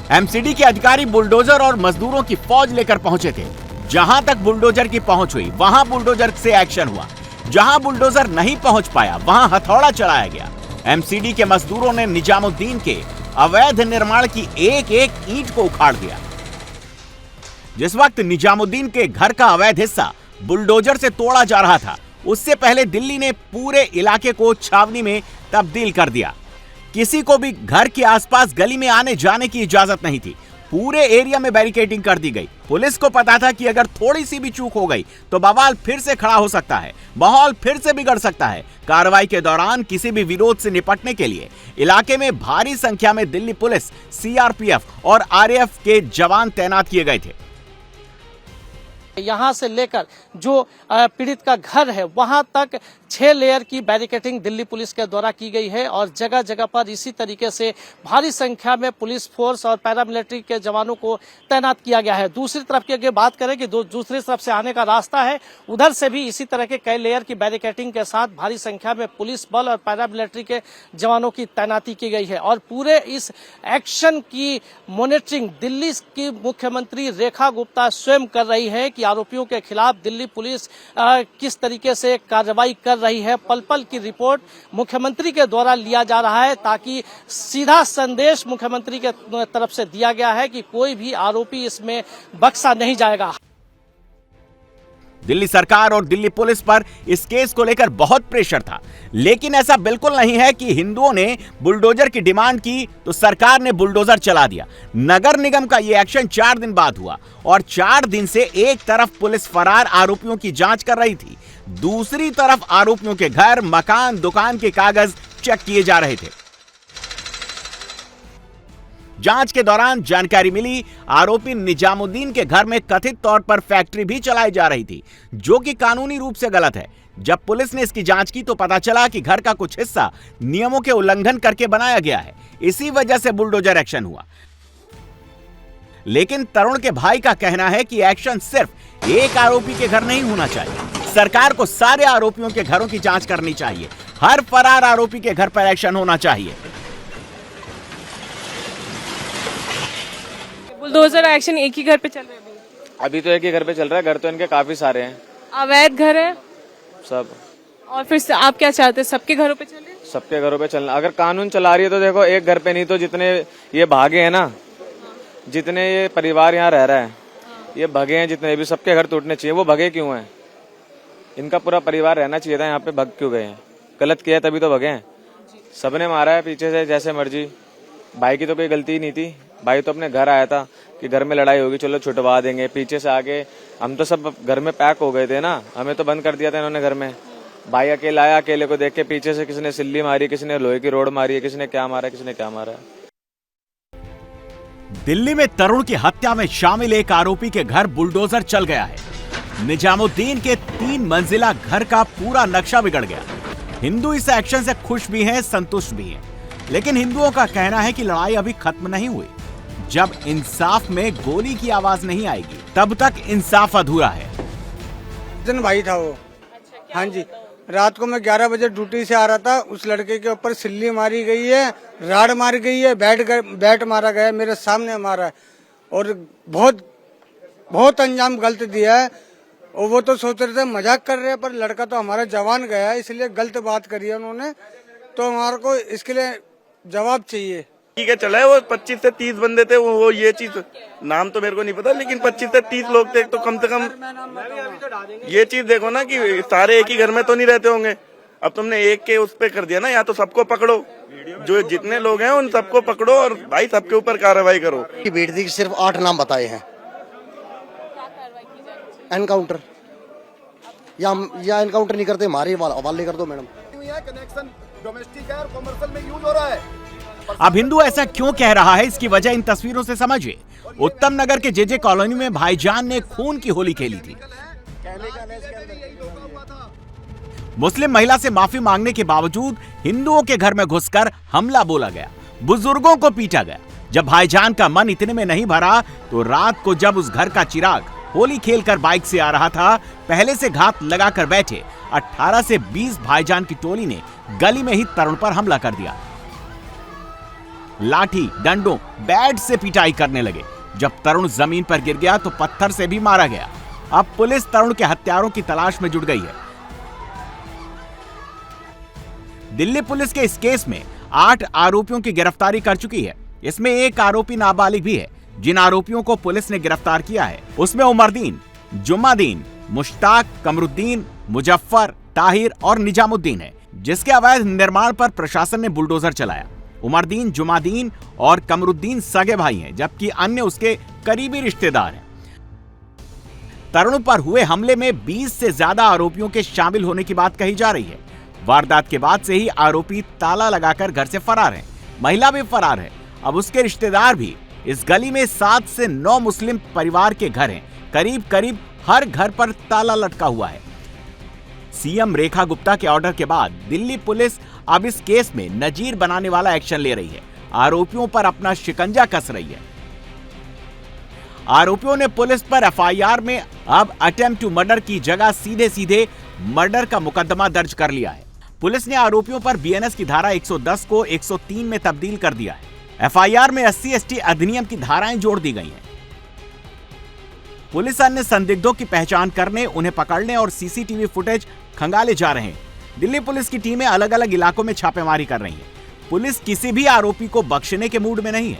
MCD के अधिकारी bulldozer और मजदूरों की फौज लेकर पहुंचे थे। जहां तक बुलडोजर की पहुंच हुई वहां बुलडोजर से एक्शन हुआ, जहां बुलडोजर नहीं पहुंच पाया वहां हथौड़ा चलाया गया। एमसीडी के मजदूरों ने निजामुद्दीन के अवैध निर्माण की एक एक ईंट को उखाड़ दिया। जिस वक्त निजामुद्दीन के घर का अवैध हिस्सा बुलडोजर से तोड़ा जा रहा था, उससे पहले दिल्ली ने पूरे इलाके को छावनी में तब्दील कर दिया। किसी को भी घर के आसपास गली में आने जाने की इजाजत नहीं थी। पूरे एरिया में बैरिकेडिंग कर दी गई। पुलिस को पता था कि अगर थोड़ी सी भी चूक हो गई तो बवाल फिर से खड़ा हो सकता है, माहौल फिर से बिगड़ सकता है। कार्रवाई के दौरान किसी भी विरोध से निपटने के लिए इलाके में भारी संख्या में दिल्ली पुलिस, सीआरपीएफ और आरएएफ के जवान तैनात किए गए थे। यहाँ से लेकर जो पीड़ित का घर है वहां तक 6 लेयर की बैरिकेडिंग दिल्ली पुलिस के द्वारा की गई है और जगह जगह पर इसी तरीके से भारी संख्या में पुलिस फोर्स और पैरामिलिट्री के जवानों को तैनात किया गया है। दूसरी तरफ की अगर बात करें कि दूसरी तरफ से आने का रास्ता है, उधर से भी इसी तरह के कई लेयर की बैरिकेडिंग के साथ भारी संख्या में पुलिस बल और पैरामिलिट्री के जवानों की तैनाती की गई है। और पूरे इस एक्शन की मॉनिटरिंग दिल्ली की मुख्यमंत्री रेखा गुप्ता स्वयं कर रही है कि आरोपियों के खिलाफ दिल्ली पुलिस किस तरीके से कार्रवाई कर रही है। पल पल की रिपोर्ट मुख्यमंत्री के द्वारा लिया जा रहा है ताकि सीधा संदेश मुख्यमंत्री के तरफ से दिया गया है कि कोई भी आरोपी इसमें बख्शा नहीं जाएगा। दिल्ली सरकार और दिल्ली पुलिस पर इस केस को लेकर बहुत प्रेशर था, लेकिन ऐसा बिल्कुल नहीं है कि हिंदुओं ने बुलडोजर की डिमांड की तो सरकार ने बुलडोजर चला दिया। नगर निगम का यह एक्शन 4 दिन बाद हुआ और 4 दिन से एक तरफ पुलिस फरार आरोपियों की जांच कर रही थी, दूसरी तरफ आरोपियों के घर, मकान, दुकान के कागज चेक किए जा रहे थे। जांच के दौरान जानकारी मिली, आरोपी निजामुद्दीन के घर में कथित तौर पर फैक्ट्री भी चलाई जा रही थी, जो कि कानूनी रूप से गलत है। जब पुलिस ने इसकी जांच की तो पता चला कि घर का कुछ हिस्सा नियमों के उल्लंघन करके बनाया गया है। इसी वजह से बुलडोजर एक्शन हुआ। लेकिन तरुण के भाई का कहना है कि एक्शन सिर्फ एक आरोपी के घर नहीं होना चाहिए। सरकार को सारे आरोपियों के घरों की जांच करनी चाहिए। हर फरार आरोपी के घर पर एक्शन होना चाहिए। बुलडोजर एक्शन एक ही घर पे चल रहा है अभी तो एक ही घर पे चल रहा है। घर तो इनके काफी सारे हैं, अवैध घर है सब। और फिर आप क्या चाहते हैं, सबके घरों पे चले? सबके घरों पे चलना। अगर कानून चला रही है तो देखो, एक घर पे नहीं तो जितने ये भागे हैं ना, जितने ये परिवार यहाँ रह रहा है, ये भगे हैं जितने भी, सबके घर टूटने चाहिए। वो भगे क्यों हैं? इनका पूरा परिवार रहना चाहिए था, यहाँ पे भग क्यों गए हैं? गलत किया तभी तो भगे हैं। सबने मारा है पीछे से जैसे मर्जी। भाई की तो कोई गलती ही नहीं थी। भाई तो अपने घर आया था कि घर में लड़ाई होगी, चलो छुटवा देंगे। पीछे से आगे हम तो सब घर में पैक हो गए थे ना, हमें तो बंद कर दिया था इन्होंने घर में। भाई अकेला आया, अकेले को देख के पीछे से किसी ने सिल्ली मारी, किसी ने लोहे की रोड मारी है, किसी ने क्या मारा, किसी ने क्या मारा। दिल्ली में तरुण की हत्या में शामिल एक आरोपी के घर बुलडोजर चल गया है। निजामुद्दीन के 3 मंजिला घर का पूरा नक्शा बिगड़ गया। हिंदू इस एक्शन से खुश भी हैं, संतुष्ट भी हैं, लेकिन हिंदुओं का कहना है कि लड़ाई अभी खत्म नहीं हुई। जब इंसाफ में गोली की आवाज नहीं आएगी तब तक इंसाफ अधूरा है। जन भाई था वो। हाँ जी, रात को मैं 11 बजे ड्यूटी से आ रहा था। उस लड़के के ऊपर सिल्ली मारी गई है, राड मारी गई है, बैट मारा गया, मेरे सामने मारा है और बहुत अंजाम गलत दिया है। और वो तो सोच रहे थे मजाक कर रहे हैं, पर लड़का तो हमारा जवान गया है, इसलिए गलत बात करी है उन्होंने। तो हमारे को इसके लिए जवाब चाहिए। ठीक है, चला है। वो 25 से 30 बंदे थे। वो ये चीज, नाम तो मेरे को नहीं पता, लेकिन 25 से 30 लोग थे। तो कम से कम ये चीज देखो ना कि सारे एक ही घर में तो नहीं रहते होंगे। अब तुमने एक के उस पे कर दिया ना, या तो सबको पकड़ो, जो जितने लोग हैं उन सबको पकड़ो और भाई सबके ऊपर कार्रवाई करो। बेटी के सिर्फ 8 नाम बताए हैं। एनकाउंटर या एनकाउंटर नहीं करते, हमारे हवाले कर दो मैडम। कनेक्शन डोमेस्टिक है और कमर्शियल में यूज हो रहा है। अब हिंदू ऐसा क्यों कह रहा है, इसकी वजह इन तस्वीरों से समझिए। उत्तम नगर के जेजे कॉलोनी में भाईजान ने खून की होली खेली थी। मुस्लिम महिला से माफी मांगने के बावजूद हिंदुओं के घर में घुसकर हमला बोला गया, बुजुर्गों को पीटा गया। जब भाईजान का मन इतने में नहीं भरा तो रात को जब उस घर का चिराग होली खेलकर बाइक से आ रहा था, पहले से घात लगाकर बैठे 18 से 20 भाईजान की टोली ने गली में ही तरुण पर हमला कर दिया। लाठी, डंडों, बैट से पिटाई करने लगे। जब तरुण जमीन पर गिर गया तो पत्थर से भी मारा गया। अब पुलिस तरुण के हत्यारों की तलाश में जुट गई है। दिल्ली पुलिस के इस केस में 8 आरोपियों की गिरफ्तारी कर चुकी है। इसमें एक आरोपी नाबालिग भी है। जिन आरोपियों को पुलिस ने गिरफ्तार किया है उसमें उमरदीन, जुम्मादीन, मुश्ताक, कमरुद्दीन, मुजफ्फर, ताहिर और निजामुद्दीन है, जिसके अवैध निर्माण पर प्रशासन ने बुलडोजर चलाया। उमरदीन, जुम्मादीन और कमरुद्दीन सगे भाई हैं, जबकि अन्य उसके करीबी रिश्तेदार हैं। तरुण पर हुए हमले में 20 से ज्यादा आरोपियों के शामिल होने की बात कही जा रही है। वारदात के बाद से ही आरोपी ताला लगाकर घर से फरार है। महिला भी फरार है। अब उसके रिश्तेदार भी। इस गली में 7 से 9 मुस्लिम परिवार के घर हैं। करीब करीब हर घर पर ताला लटका हुआ है। सीएम रेखा गुप्ता के ऑर्डर के बाद दिल्ली पुलिस अब इस केस में नजीर बनाने वाला एक्शन ले रही है। आरोपियों पर अपना शिकंजा कस रही है। आरोपियों ने पुलिस पर एफआईआर में अब अटेम्प्ट टू मर्डर की जगह सीधे सीधे मर्डर का मुकदमा दर्ज कर लिया है। पुलिस ने आरोपियों पर बीएनएस की धारा 110 को 103 में तब्दील कर दिया है। एफआईआर में SC/ST अधिनियम की धाराएं जोड़ दी गई हैं। पुलिस अन्य संदिग्धों की पहचान करने, उन्हें पकड़ने और सीसीटीवी फुटेज खंगाले जा रहे हैं। दिल्ली पुलिस की टीमें अलग अलग इलाकों में छापेमारी कर रही हैं। पुलिस किसी भी आरोपी को बख्शने के मूड में नहीं है।